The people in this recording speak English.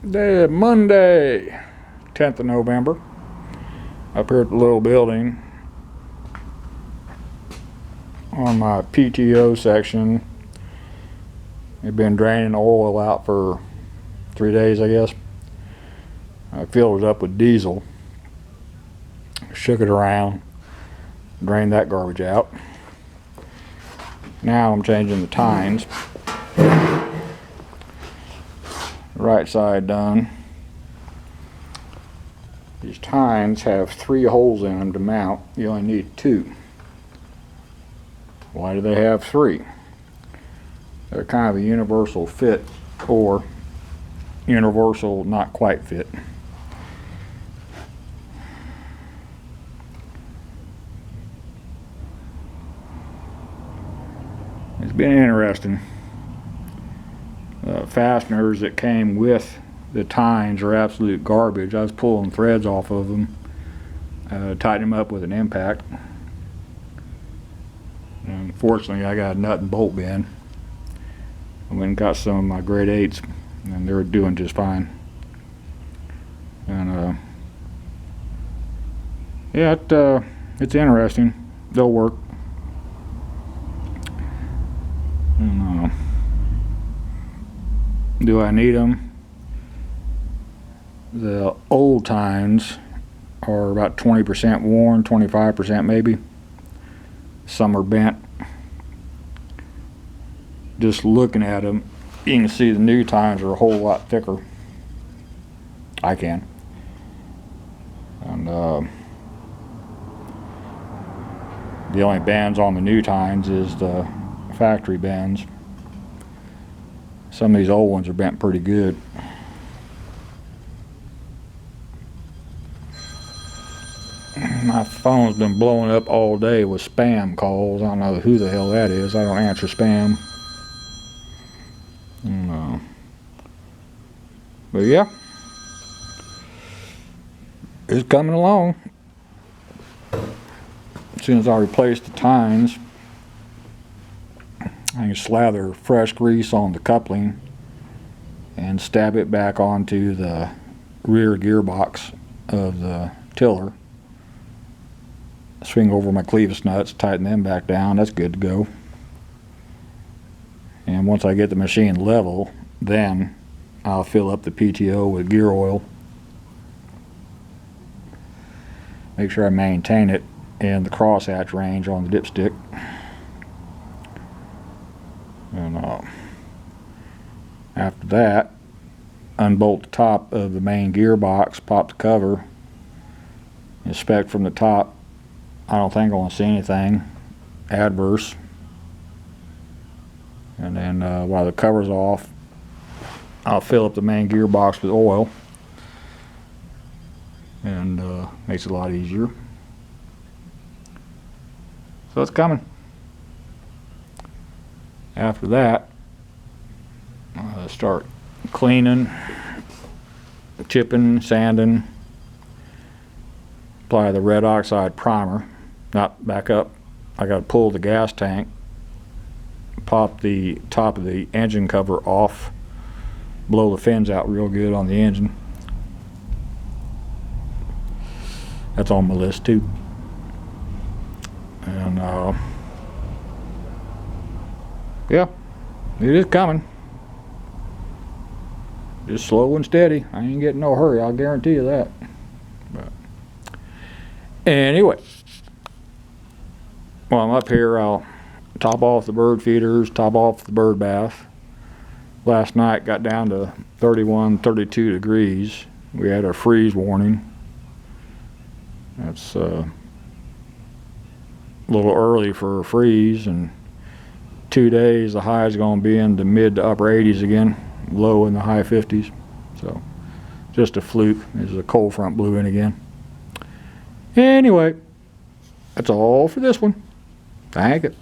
Monday, 10th of November, up here at the little building on my PTO section. They've been draining oil out for 3 days, I guess. I filled it up with diesel, shook it around, drained that garbage out. Now I'm changing the tines. Right side done. These tines have 3 holes in them to mount. You only need 2. Why do they have 3? They're kind of a universal fit or universal not quite fit. It's been interesting. Fasteners that came with the tines are absolute garbage. I was pulling threads off of them, tighten them up with an impact. Unfortunately, I got a nut and bolt bin. I went and got some of my grade 8s, and they were doing just fine. And yeah, it's interesting. They'll work. And, do I need them? The old tines are about 20% worn, 25% maybe. Some are bent. Just looking at them, you can see the new tines are a whole lot thicker. I can. And the only bends on the new tines is the factory bends. Some of these old ones are bent pretty good. My phone's been blowing up all day with spam calls. I don't know who the hell that is. I don't answer spam. No. But yeah, it's coming along. As soon as I replace the tines, I can slather fresh grease on the coupling and stab it back onto the rear gearbox of the tiller. Swing over my clevis nuts, tighten them back down. That's good to go. And once I get the machine level, then I'll fill up the PTO with gear oil. Make sure I maintain it in the crosshatch range on the dipstick. And after that, unbolt the top of the main gearbox, pop the cover, inspect from the top. I don't think I want to see anything adverse. And then while the cover's off, I'll fill up the main gearbox with oil, and makes it a lot easier. So it's coming. After that, start cleaning, chipping, sanding, apply the red oxide primer. Not back up, I got to pull the gas tank, pop the top of the engine cover off, blow the fins out real good on the engine. That's on my list too. And yeah, it is coming. Just slow and steady. I ain't getting no hurry, I'll guarantee you that. But anyway, while I'm up here, I'll top off the bird feeders, top off the bird bath. Last night got down to 31, 32 degrees. We had a freeze warning. That's a little early for a freeze, and 2 days the high is going to be in the mid to upper 80s again, low in the high 50s. So just a fluke. There's a cold front blew in again. Anyway, that's all for this one. Thank you.